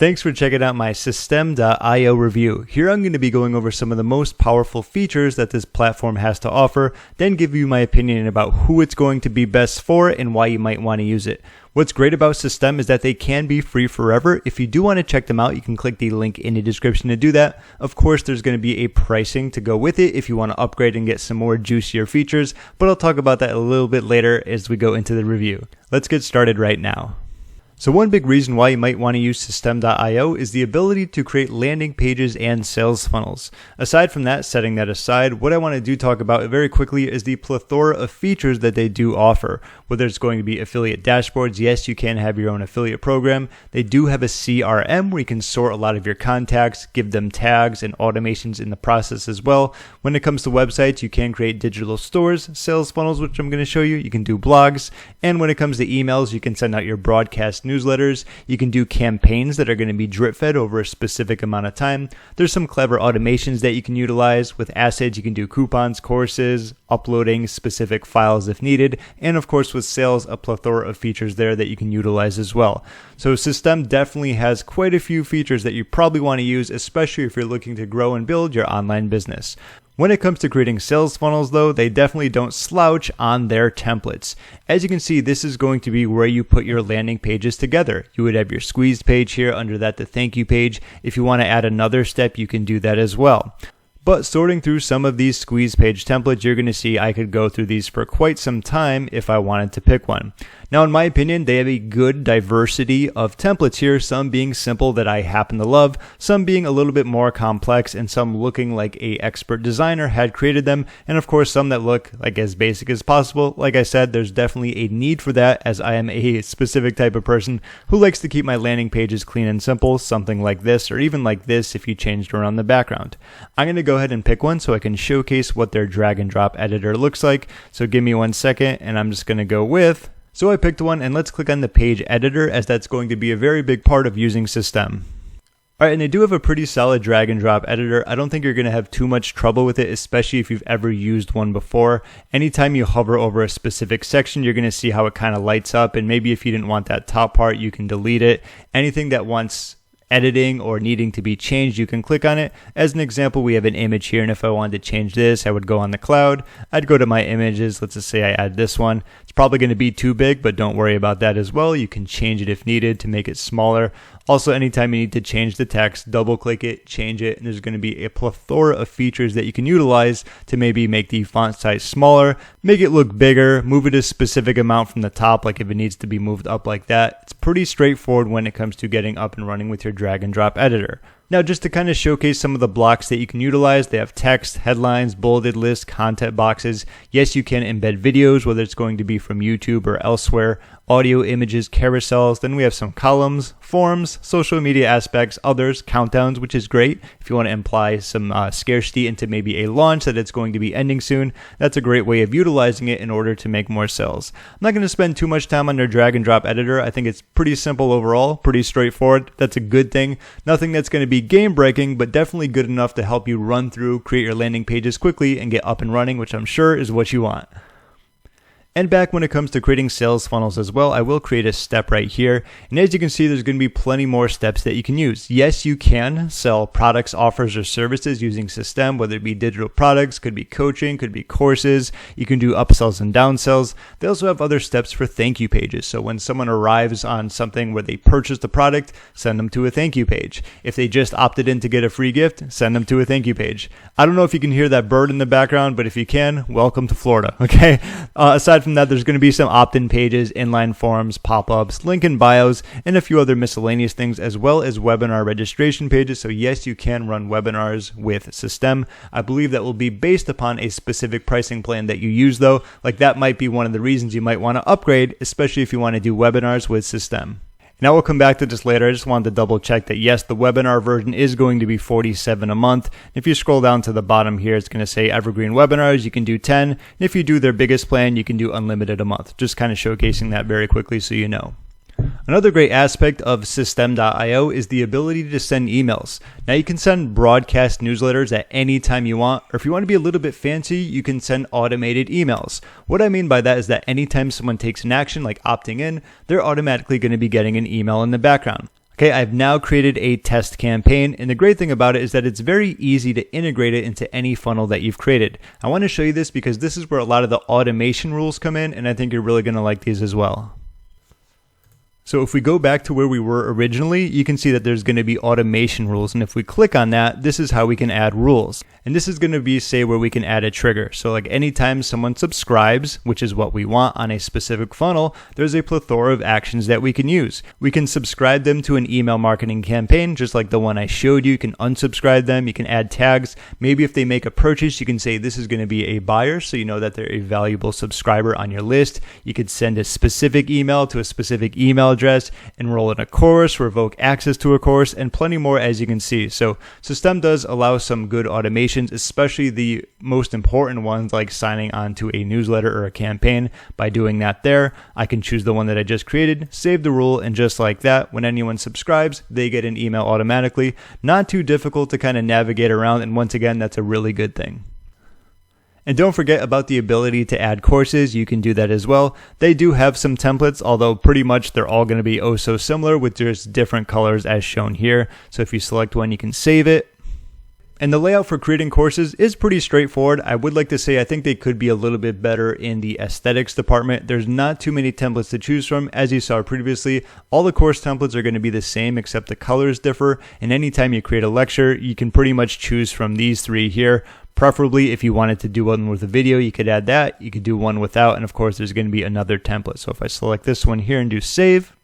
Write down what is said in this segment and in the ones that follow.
Thanks for checking out my Systeme.io review. Here I'm going to be going over some of the most powerful features that this platform has to offer, then give you my opinion about who it's going to be best for and why you might want to use it. What's great about Systeme is that they can be free forever. If you do want to check them out, you can click the link in the description to do that. Of course, there's going to be a pricing to go with it if you want to upgrade and get some more juicier features, but I'll talk about that a little bit later as we go into the review. Let's get started right now. So one big reason why you might want to use Systeme.io is the ability to create landing pages and sales funnels. Aside from that, setting that aside, what I want to talk about very quickly is the plethora of features that they do offer. Whether it's going to be affiliate dashboards, yes, you can have your own affiliate program. They do have a CRM where you can sort a lot of your contacts, give them tags and automations in the process as well. When it comes to websites, you can create digital stores, sales funnels, which I'm going to show you. You can do blogs. And when it comes to emails, you can send out your broadcast newsletters. You can do campaigns that are going to be drip fed over a specific amount of time. There's some clever automations that you can utilize. With assets, you can do coupons, courses, uploading specific files if needed, and of course with sales, a plethora of features there that you can utilize as well. So Systeme definitely has quite a few features that you probably want to use, especially if you're looking to grow and build your online business. When it comes to creating sales funnels though, they definitely don't slouch on their templates. As you can see, this is going to be where you put your landing pages together. You would have your squeeze page here, under that the thank you page. If you want to add another step, you can do that as well. But sorting through some of these squeeze page templates, you're going to see I could go through these for quite some time if I wanted to pick one. Now, in my opinion, they have a good diversity of templates here, some being simple that I happen to love, some being a little bit more complex, and some looking like an expert designer had created them, and of course some that look like as basic as possible. Like I said, there's definitely a need for that, as I am a specific type of person who likes to keep my landing pages clean and simple, something like this, or even like this if you changed around the background. I'm going to go ahead and pick one so I can showcase what their drag and drop editor looks like. So give me 1 second, and I'm just going to go with... So I picked one, and let's click on the page editor, as that's going to be a very big part of using Systeme. Alright, and they do have a pretty solid drag and drop editor. I don't think you're going to have too much trouble with it, especially if you've ever used one before. Anytime you hover over a specific section, you're going to see how it kind of lights up, and maybe if you didn't want that top part, you can delete it. Anything that wants editing or needing to be changed, you can click on it. As an example, we have an image here, and if I wanted to change this, I would go on the cloud. I'd go to my images. Let's just say I add this one. It's probably going to be too big, but don't worry about that as well. You can change it if needed to make it smaller. Also, anytime you need to change the text, double click it, change it, and there's going to be a plethora of features that you can utilize to maybe make the font size smaller, make it look bigger, move it a specific amount from the top, like if it needs to be moved up like that. It's pretty straightforward when it comes to getting up and running with your drag and drop editor. Now, just to kind of showcase some of the blocks that you can utilize, they have text, headlines, bulleted lists, content boxes. Yes, you can embed videos, whether it's going to be from YouTube or elsewhere, audio, images, carousels. Then we have some columns, forms, social media aspects, others, countdowns, which is great. If you want to imply some scarcity into maybe a launch that it's going to be ending soon, that's a great way of utilizing it in order to make more sales. I'm not going to spend too much time on their drag and drop editor. I think it's pretty simple overall, pretty straightforward. That's a good thing. Nothing that's going to be game breaking, but definitely good enough to help you run through, create your landing pages quickly, and get up and running, which I'm sure is what you want. And back when it comes to creating sales funnels as well, I will create a step right here. And as you can see, there's going to be plenty more steps that you can use. Yes, you can sell products, offers, or services using Systeme, whether it be digital products, could be coaching, could be courses. You can do upsells and downsells. They also have other steps for thank you pages. So when someone arrives on something where they purchased a product, send them to a thank you page. If they just opted in to get a free gift, send them to a thank you page. I don't know if you can hear that bird in the background, but if you can, welcome to Florida, okay? Aside from that, there's going to be some opt-in pages, inline forms, pop-ups, link in bios, and a few other miscellaneous things, as well as webinar registration pages. So yes, you can run webinars with Systeme. I believe that will be based upon a specific pricing plan that you use though. Like that might be one of the reasons you might want to upgrade, especially if you want to do webinars with Systeme. Now we'll come back to this later. I just wanted to double check that yes, the webinar version is going to be $47 a month. If you scroll down to the bottom here, it's going to say evergreen webinars. You can do 10. And if you do their biggest plan, you can do unlimited a month. Just kind of showcasing that very quickly so you know. Another great aspect of Systeme.io is the ability to send emails. Now you can send broadcast newsletters at any time you want, or if you want to be a little bit fancy, you can send automated emails. What I mean by that is that anytime someone takes an action like opting in, they're automatically going to be getting an email in the background. Okay, I've now created a test campaign, and the great thing about it is that it's very easy to integrate it into any funnel that you've created. I want to show you this because this is where a lot of the automation rules come in, and I think you're really going to like these as well. So if we go back to where we were originally, you can see that there's going to be automation rules. And if we click on that, this is how we can add rules. And this is going to be, say, where we can add a trigger. So like anytime someone subscribes, which is what we want on a specific funnel, there's a plethora of actions that we can use. We can subscribe them to an email marketing campaign, just like the one I showed you. You can unsubscribe them. You can add tags. Maybe if they make a purchase, you can say this is going to be a buyer, so you know that they're a valuable subscriber on your list. You could send a specific email to a specific email address, enroll in a course, revoke access to a course, and plenty more, as you can see. So Systeme does allow some good automations, especially the most important ones like signing on to a newsletter or a campaign. By doing that there, I can choose the one that I just created, save the rule, and just like that, when anyone subscribes, they get an email automatically. Not too difficult to kind of navigate around, and once again, that's a really good thing. And don't forget about the ability to add courses. You can do that as well. They do have some templates, although pretty much they're all going to be oh so similar with just different colors as shown here. So if you select one, you can save it. And the layout for creating courses is pretty straightforward. I would like to say I think they could be a little bit better in the aesthetics department. There's not too many templates to choose from. As you saw previously, all the course templates are going to be the same except the colors differ. And anytime you create a lecture, you can pretty much choose from these three here. Preferably, if you wanted to do one with a video, you could add that. You could do one without, and of course, there's going to be another template. So if I select this one here and do save,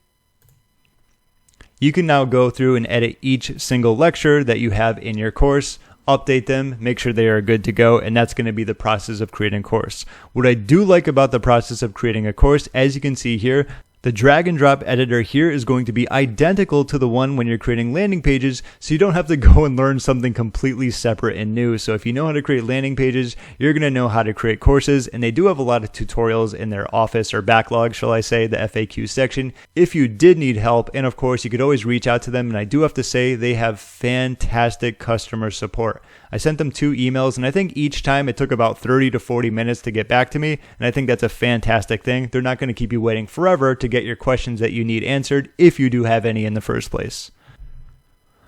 you can now go through and edit each single lecture that you have in your course, update them, make sure they are good to go, and that's going to be the process of creating a course. What I do like about the process of creating a course, as you can see here, the drag and drop editor here is going to be identical to the one when you're creating landing pages, so you don't have to go and learn something completely separate and new. So if you know how to create landing pages, you're going to know how to create courses, and they do have a lot of tutorials in their office or backlog, shall I say, the FAQ section, if you did need help. And of course, you could always reach out to them, and I do have to say they have fantastic customer support. I sent them 2 emails, and I think each time it took about 30 to 40 minutes to get back to me, and I think that's a fantastic thing. They're not going to keep you waiting forever to get your questions that you need answered, if you do have any in the first place.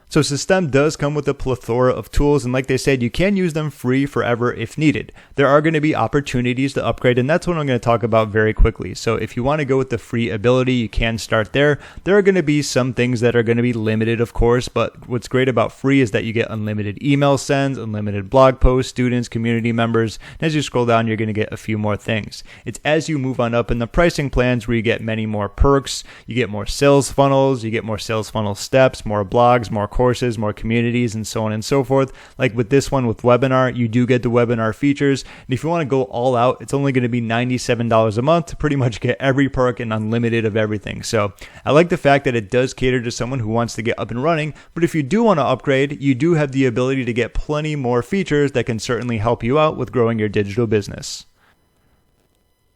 So Systeme does come with a plethora of tools, and like they said, you can use them free forever if needed. There are going to be opportunities to upgrade, and that's what I'm going to talk about very quickly. So if you want to go with the free ability, you can start there. There are going to be some things that are going to be limited, of course, but what's great about free is that you get unlimited email sends, unlimited blog posts, students, community members, and as you scroll down, you're going to get a few more things. It's as you move on up in the pricing plans where you get many more perks, you get more sales funnels, you get more sales funnel steps, more blogs, more courses, more communities, and so on and so forth. Like with this one with webinar, you do get the webinar features. And if you want to go all out, it's only going to be $97 a month to pretty much get every perk and unlimited of everything. So I like the fact that it does cater to someone who wants to get up and running. But if you do want to upgrade, you do have the ability to get plenty more features that can certainly help you out with growing your digital business.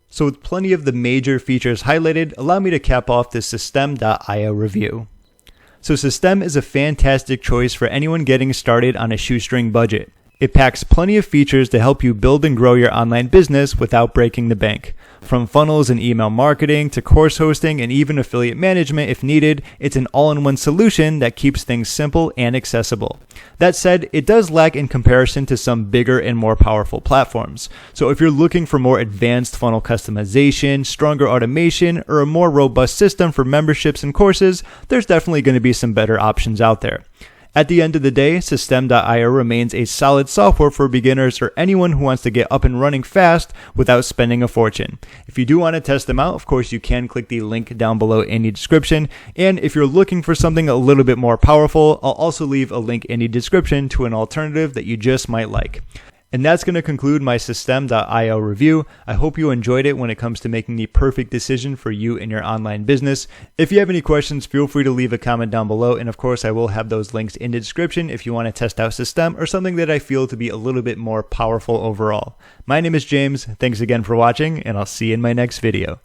So with plenty of the major features highlighted, allow me to cap off this Systeme.io review. So Systeme is a fantastic choice for anyone getting started on a shoestring budget. It packs plenty of features to help you build and grow your online business without breaking the bank. From funnels and email marketing to course hosting and even affiliate management if needed, it's an all-in-one solution that keeps things simple and accessible. That said, it does lack in comparison to some bigger and more powerful platforms. So if you're looking for more advanced funnel customization, stronger automation, or a more robust system for memberships and courses, there's definitely going to be some better options out there. At the end of the day, Systeme.io remains a solid software for beginners or anyone who wants to get up and running fast without spending a fortune. If you do want to test them out, of course, you can click the link down below in the description. And if you're looking for something a little bit more powerful, I'll also leave a link in the description to an alternative that you just might like. And that's going to conclude my Systeme.io review. I hope you enjoyed it when it comes to making the perfect decision for you and your online business. If you have any questions, feel free to leave a comment down below. And of course, I will have those links in the description if you want to test out Systeme or something that I feel to be a little bit more powerful overall. My name is James. Thanks again for watching, and I'll see you in my next video.